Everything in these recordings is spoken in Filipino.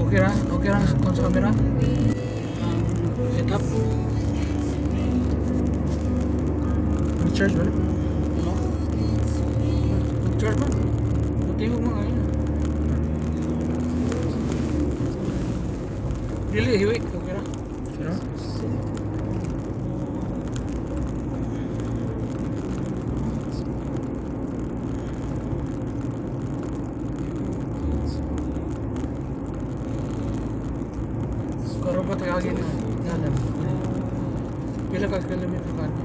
Okay ra? Okay ra sa camera? Setup? Nag-charge ba? No? Nag-charge ba? Matingog mo ngayon. Dili, hiwi. Okay ra? Sure? Karoon pa tagagin na. Dalan. Pila ka kilometer ka na?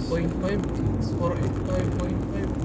0.5? 485.5.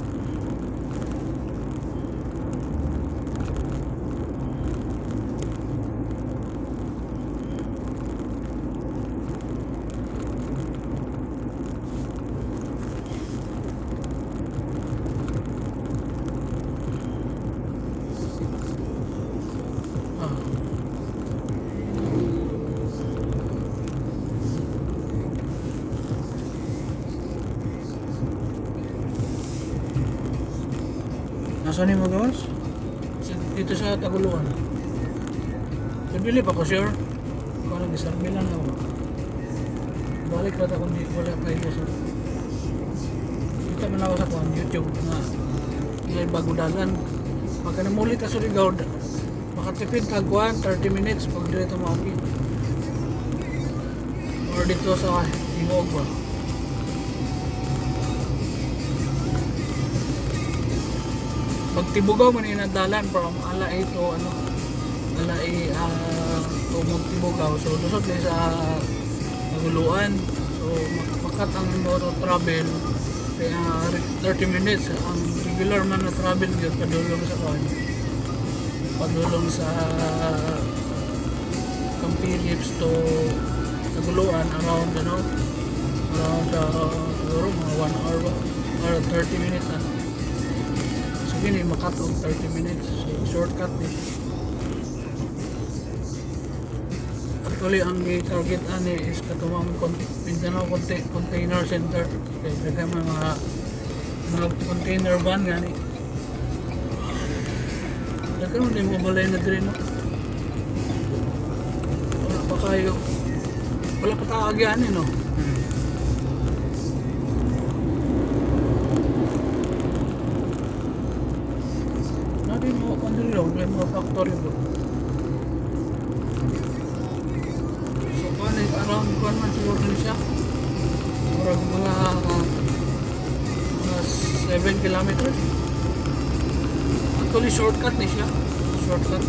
Nasaan yung mga gawas? Dito sa Taguluan. Pabili pa ko sure. Kung ano, disarmi lang ako. Balik pa ako hindi wala pa ito sa... Kita man ako sa kuhan, YouTube na may bago dalan. Pagka namulit ka sa Rigao, makatipid ka kuhan, 30 minutes pag dito mauki. Or dito sa Hingog ba. Pag Tibugaw man inadalan from Alay to ano Alay to Tibugaw, so lusot din sa Naguluan, so makat ang motor travel kaya 30 minutes ang regular man na travel yun padulong sa kuan, padulong sa Campilips to Naguluan around ano around siguro mga 1 hour ba or 30 minutes ano. Gini makatong 30 minutes, so shortcut din. Actually ang target ani is katumang Mindanao Container Center. Okay, kaya may mga container van gani. Daghan mo din mo balay na diri no. Wala pa kayo. Wala pa taagyan no. Natin mo kandun lang, may mga factory bro. So paano around kuan man siguro na siya. Murag mga 7 kilometers. Actually shortcut ni siya. Shortcut.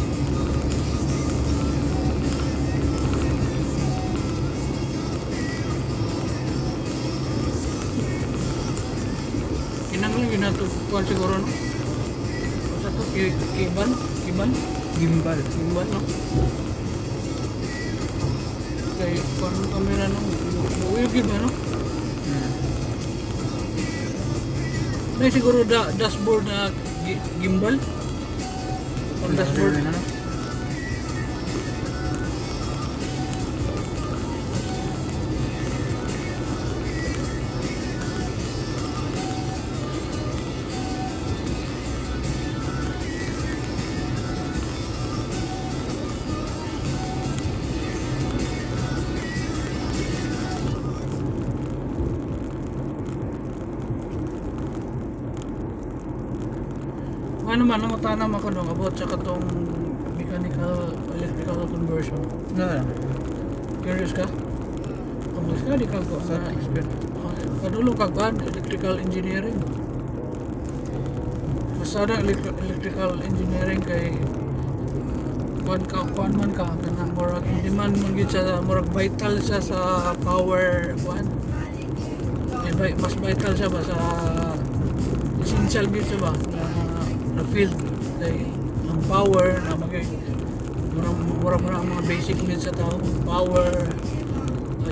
Kinanglan yun na ito kuan siguro no. Kiban? Gimbal. Gimbal, no? Okay, kung ang kamera no, yung gimbal, no? May siguro dashboard na gimbal? Or dashboard? Ano? Ano man, ang tanam ako nung about sa katong mechanical electrical conversion. Ano? Curious ka? Kung mas ka, di ka ko Sa expert. Kadulong ka ba? Electrical engineering. Masada electrical engineering kay kuan man ka kanang murag hindi man magit sa murag vital siya sa power kuan. Mas vital siya ba sa essential gid siya ba na field kay ang power na magay murag ang mga basic needs sa tao, power,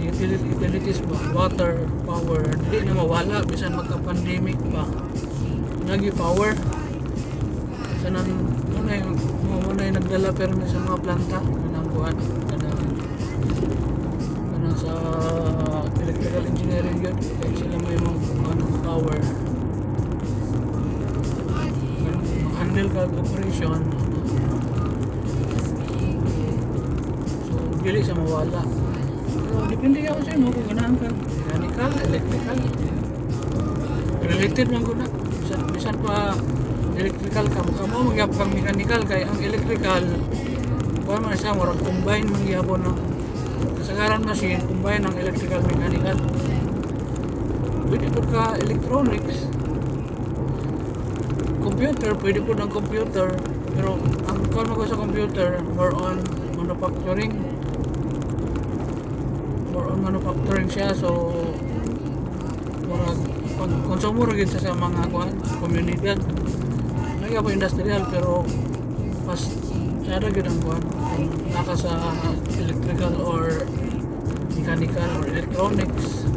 utilities ba, water, power, hindi na mawala bisan magka-pandemic pa. Lagi power. Sanan muna yung nagdala permi sa mga planta kanang kuan kanang sa electrical engineering yun kaya sila may mga power. kag operation. So dili sa mawala. Pero depende ka sa imo kung ganahan ka mechanical, electrical. Related lang ko na. Bisan pa electrical ka mo magyapon kang mechanical kay ang electrical kuan man siya murag combine man gyapon no. Kasagaran machine combine ang electrical mechanical. Pwede po ka electronics. Computer, pwede po ng computer. Pero ang kuan ko sa computer, more on manufacturing. More on manufacturing siya. So, pag konsumo rin sa mga kuan, komunidad. Nagya po industrial, pero mas syada yun ang kuan. Kung naka sa electrical or mechanical or electronics.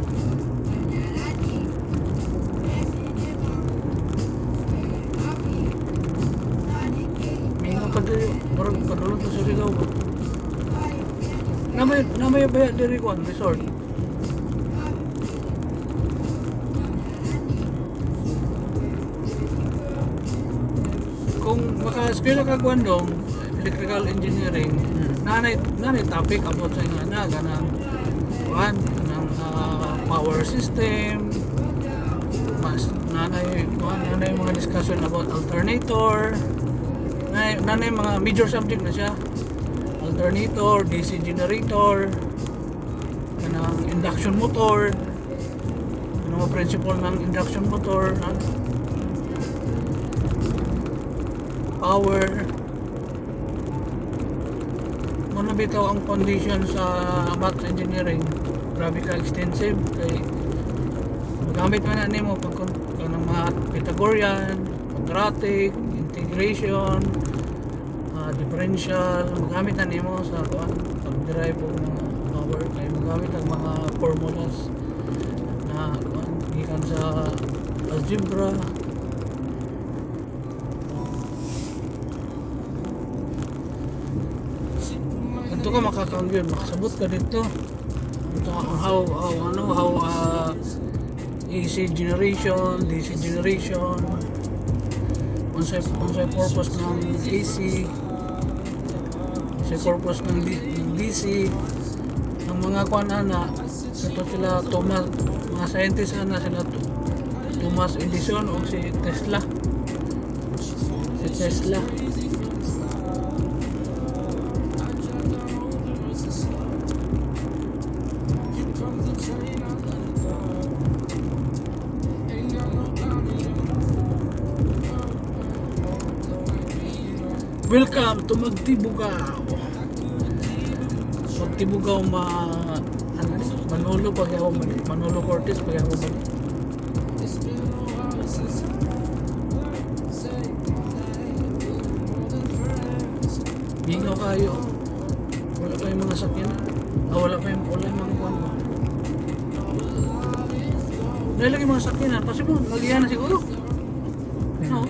Parang kadulong sa Surigao ba? Namay ba diri ko ang resort? Kung maka-eskwela ka kuandong electrical engineering, nanay topic about sa nga ganang kuan ng power system, mas nanay mga discussion about alternator. Nanay mga major subject na siya. Alternator, DC generator, kanang induction motor, ano mga principle ng induction motor, power. Muna bitaw ang foundation sa math engineering. Grabe ka extensive kay magamit man na nimo pag kanang math, Pythagorean, quadratic, integration, differential, magamit na nimo sa pag-derive og mga power kay magamit ang mga formulas na gikan sa algebra. Ito ka makakangyon, makasabot ka dito. How AC generation, DC generation, unsay purpose ng AC, unsay purpose ng DC, ang mga kuan ana ito sila mga scientist ana sila Thomas Edison o si Tesla. Welcome to Magtibugaw. Magtibugaw Manolo pag ako Manolo Cortez pag ako balik. Bingaw kayo. Wala pa yung mga sakyan. Wala pa yung mga kuwan. Dahil lagi mga sakyan kasi mo lagihan na siguro. No?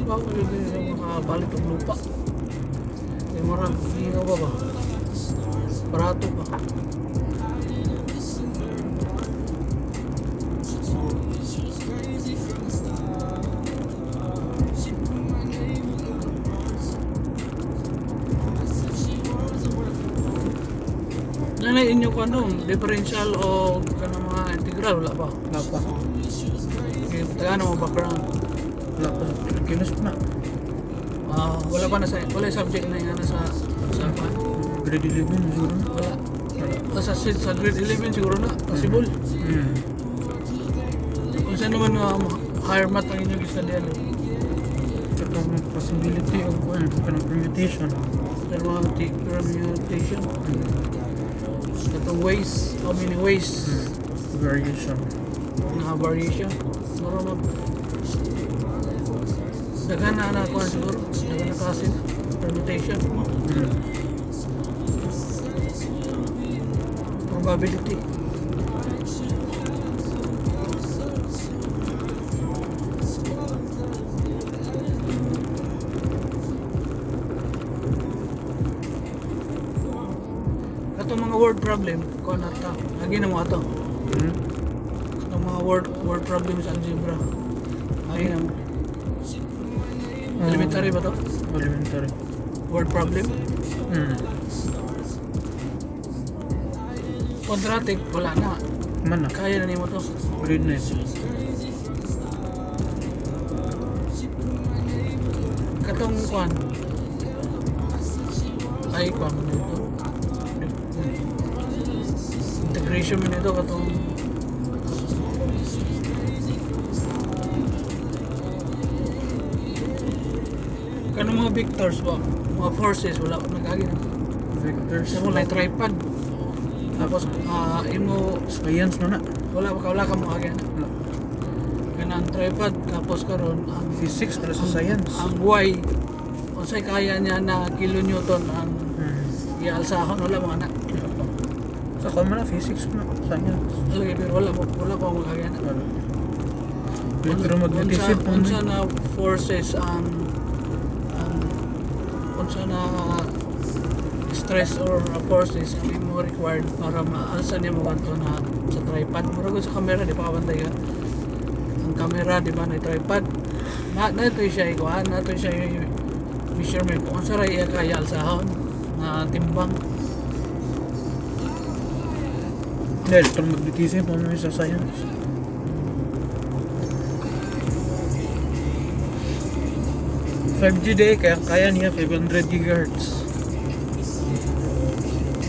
Bago yun yung mga balit ng lupa. Yung marang hingaw ba? Barato ba? Nanay inyo ko ano, differential o kanang mga integral, wala pa? Wala pa. Ano mo background? Wala pa. Kinus na. Wala pa na wala subject na yan sa Grade 11 siguro na. Wala. Sa grade 11 siguro na, possible. Kung saan naman higher math ang inyong istudyan. Tsaka mga possibility of permutation. Permutation. Itong ways, how many ways? Variation. Variation. Marunong. Dagan na kuha siguro. Dagan na kasi permutation. Probability. Itong mga word problem, kuha na ito. Lagi na mo ito. Itong mga word problem sa algebra. Ay, elementary ba to? Elementary. Word problem? Hmm. Quadratic, wala na. Man na. Kaya na nimo to. Grade 9. Katong kwan. Ay, kwan mo dito. Integration mo dito katong kanong mga vectors ba? Mga forces, wala ko nagagi na. Vectors. Sa mo like tripod. Tapos, imo, Science na na. wala ka mo agi na. Wala. Kanang tripod, tapos karon ang Physics para sa science. ang Y, unsay kaya niya na kilonewton ang ialsahon, wala mga anak. Sa kung na physics na. Science. Lagi, pero wala ko magagi na. Wala. Electromagnetism po Unsa na forces ang unsa na stress or forces ang imo required para maalsa niya mo kanto na sa tripod. Murag sa camera di pa kabantay ka. Ang camera di ba na tripod. Na ito siya ikuan, na ito siya yung measurement kung unsa ra iya kaya alsahon na timbang. Electromagnetism po sa science. $5G kaya niya 500 GHz.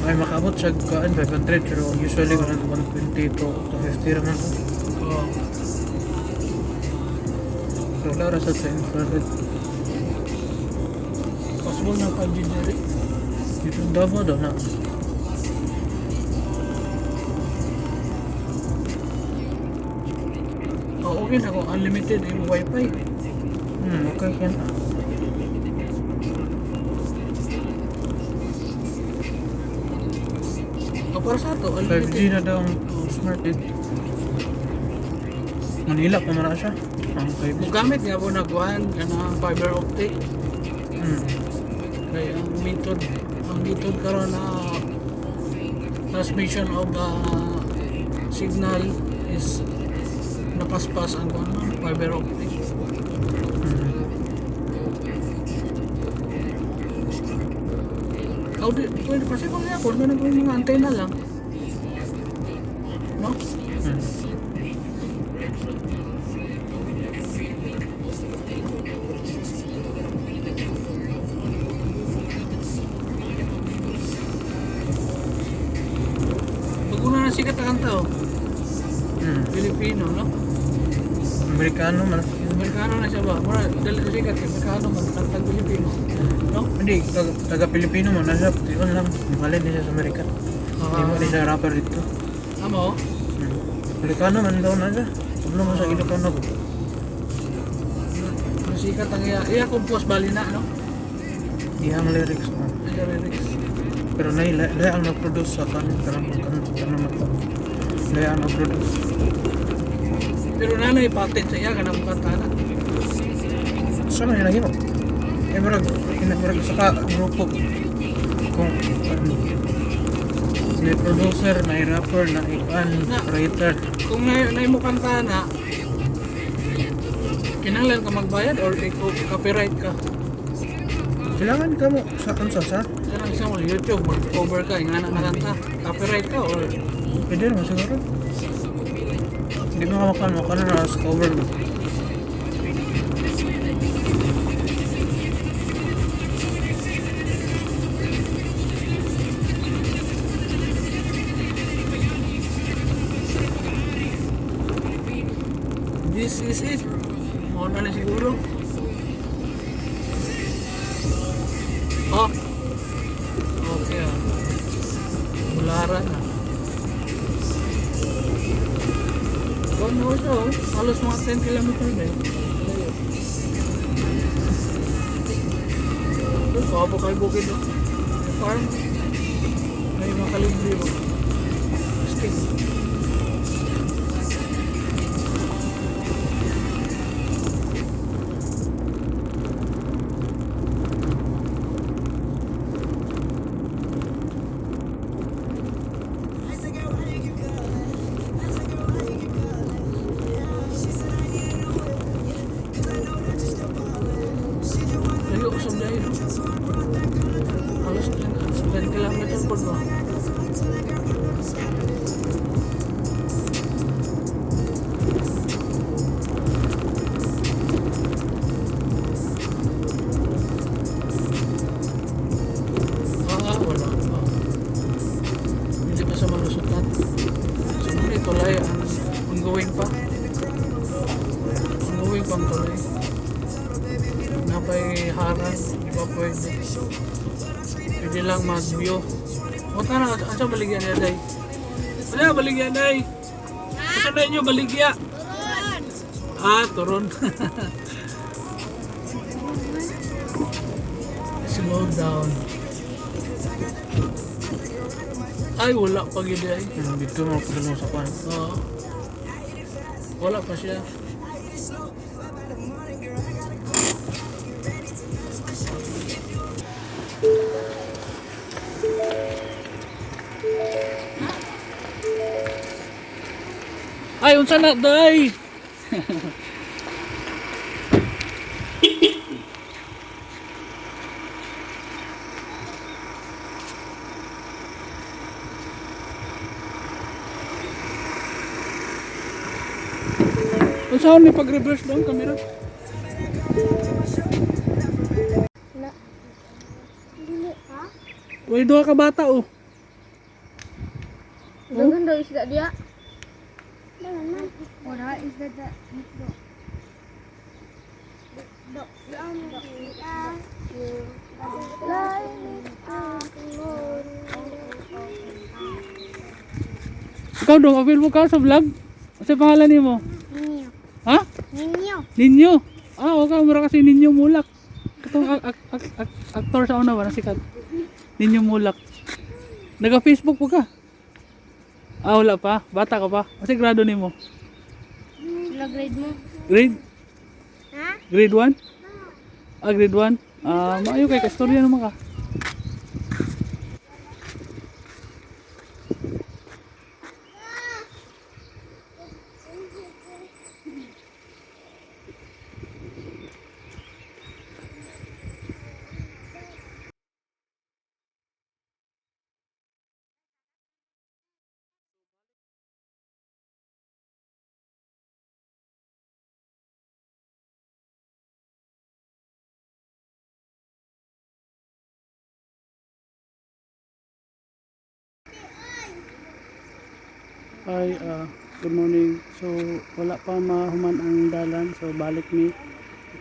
Ay makabot siya kaan 500 pero usually 120 to 50 naman po. Oh. So wala ra sa infrared. Possible na 5G diri. Dito sa Davao daw na. Okay na kung unlimited yung wifi. Okay yan. Para sa ato, 5G unlimited. na daw ang smart grid. Manila pa mara siya. Ang 5G. Mugamit nga po nagkuhan ka ng fiber optic. Kaya ang method karon na transmission of signal is napaspas ang fiber optic. Pwede kasi kung yapon ka ng mga antena lang. No? Pag-una na sikat ang tao, Pilipino, no? Amerikano man. Amerikano na siya ba? Mura, dali na sikat, Amerikano man, tagtag Pilipino. No? Hindi, taga-Pilipino mo. Nasa yun lang. Malin niya sa Amerika. Hindi mo rin siya rapper dito. Amo? Amerikano man daw na siya. Sablo mo sa Ilocano ko. Sikat ang iya compose bali na, no? Iyang lyrics mo. Iya lyrics. Pero lahi ang nag-produce sa kanang mata. Lahi ang nag-produce. Pero nanay patent sa iya, kanang kanta na. Saan na yun? Murag sa grupo. Kung may producer, may rapper, na writer. Kung na mo kanta na, kinahanglan ka magbayad or copyright ka. Kailangan ka mo sa sa Kanang sa mo YouTube, mag-cover ka, nga na kanta, copyright ka or pwede naman siguro. Hindi mo makan na sa cover mo. this is it. Mo na siguro. Oh. Okay. Mularan na. Doon na siya, oh. Halos mga 10 kilometers na yun. Doon, baka kayo bukid, oh. May farm. May mga kalibri, oh. Stick. ongoing pa. Ongoing pang tuloy. Napay harang, di ba pwede. Pwede lang mag-view. O tara, asa baligyan niya, day? Wala, baligyan, day. Asa na inyo, baligya? Turon! Ah, turon. Slow down. Ay, wala pa gid ay. Dito mo padulong sa kan. Oo. Wala pa siya. Ay, unsa na day? Unsa ni pag-reverse doon camera? Na. Dili ha? Way duha ka bata oh. Dagan daw isda dia. Mana? Ora isda da. Do. Ikaw dong, available ka sa vlog? Ano pangalan nimo? Ninyo. Ha? Ninyo. Ninyo. Ah, okay, mura kasi Ninyo Mulak. Katong aktor sa una ba na sikat? Ninyo Mulak. Naga-Facebook po ka? Ah, wala pa. Bata ka pa. Kasi grado nimo. Sila grade mo. Grade? Ha? Grade 1? Ah, grade 1? Ah, maayo kay kastorya naman ka. Ay, good morning. So, wala pa mahuman ang dalan. So, balik ni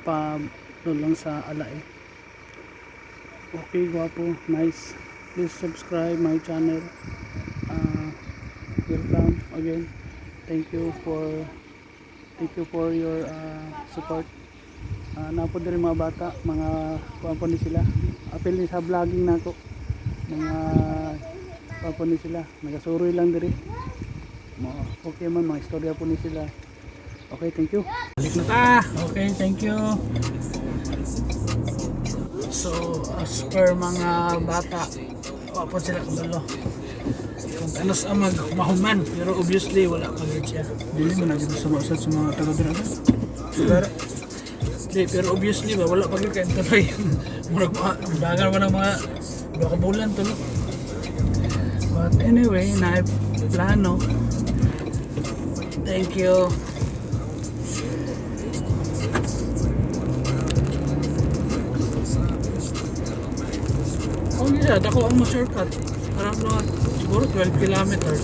pa doon lang sa Alay. Okay, guwapo. Nice. Please subscribe my channel. Welcome again. Thank you for your support. Napod rin mga bata, mga kuwan po ni sila. Apil ni sa vlogging nako. Mga kuwan po ni sila. Nagasuroy lang diri. Okay man, mga istorya po ni sila. Okay, thank you. Balik na ta. Okay, thank you. So, as per mga bata, wapon sila kabalo. Kung tanos ang mahuman, pero obviously wala pa rin siya. Dili man nagito sa wasat sa mga taga dira. Pero obviously ba, wala pa rin kayo tuloy. Murag dagan mo ng mga 2 bulan tuloy. But anyway, na plano. Thank you. Oh yeah, dako ang ma-shortcut. Parang mga siguro 12 kilometers.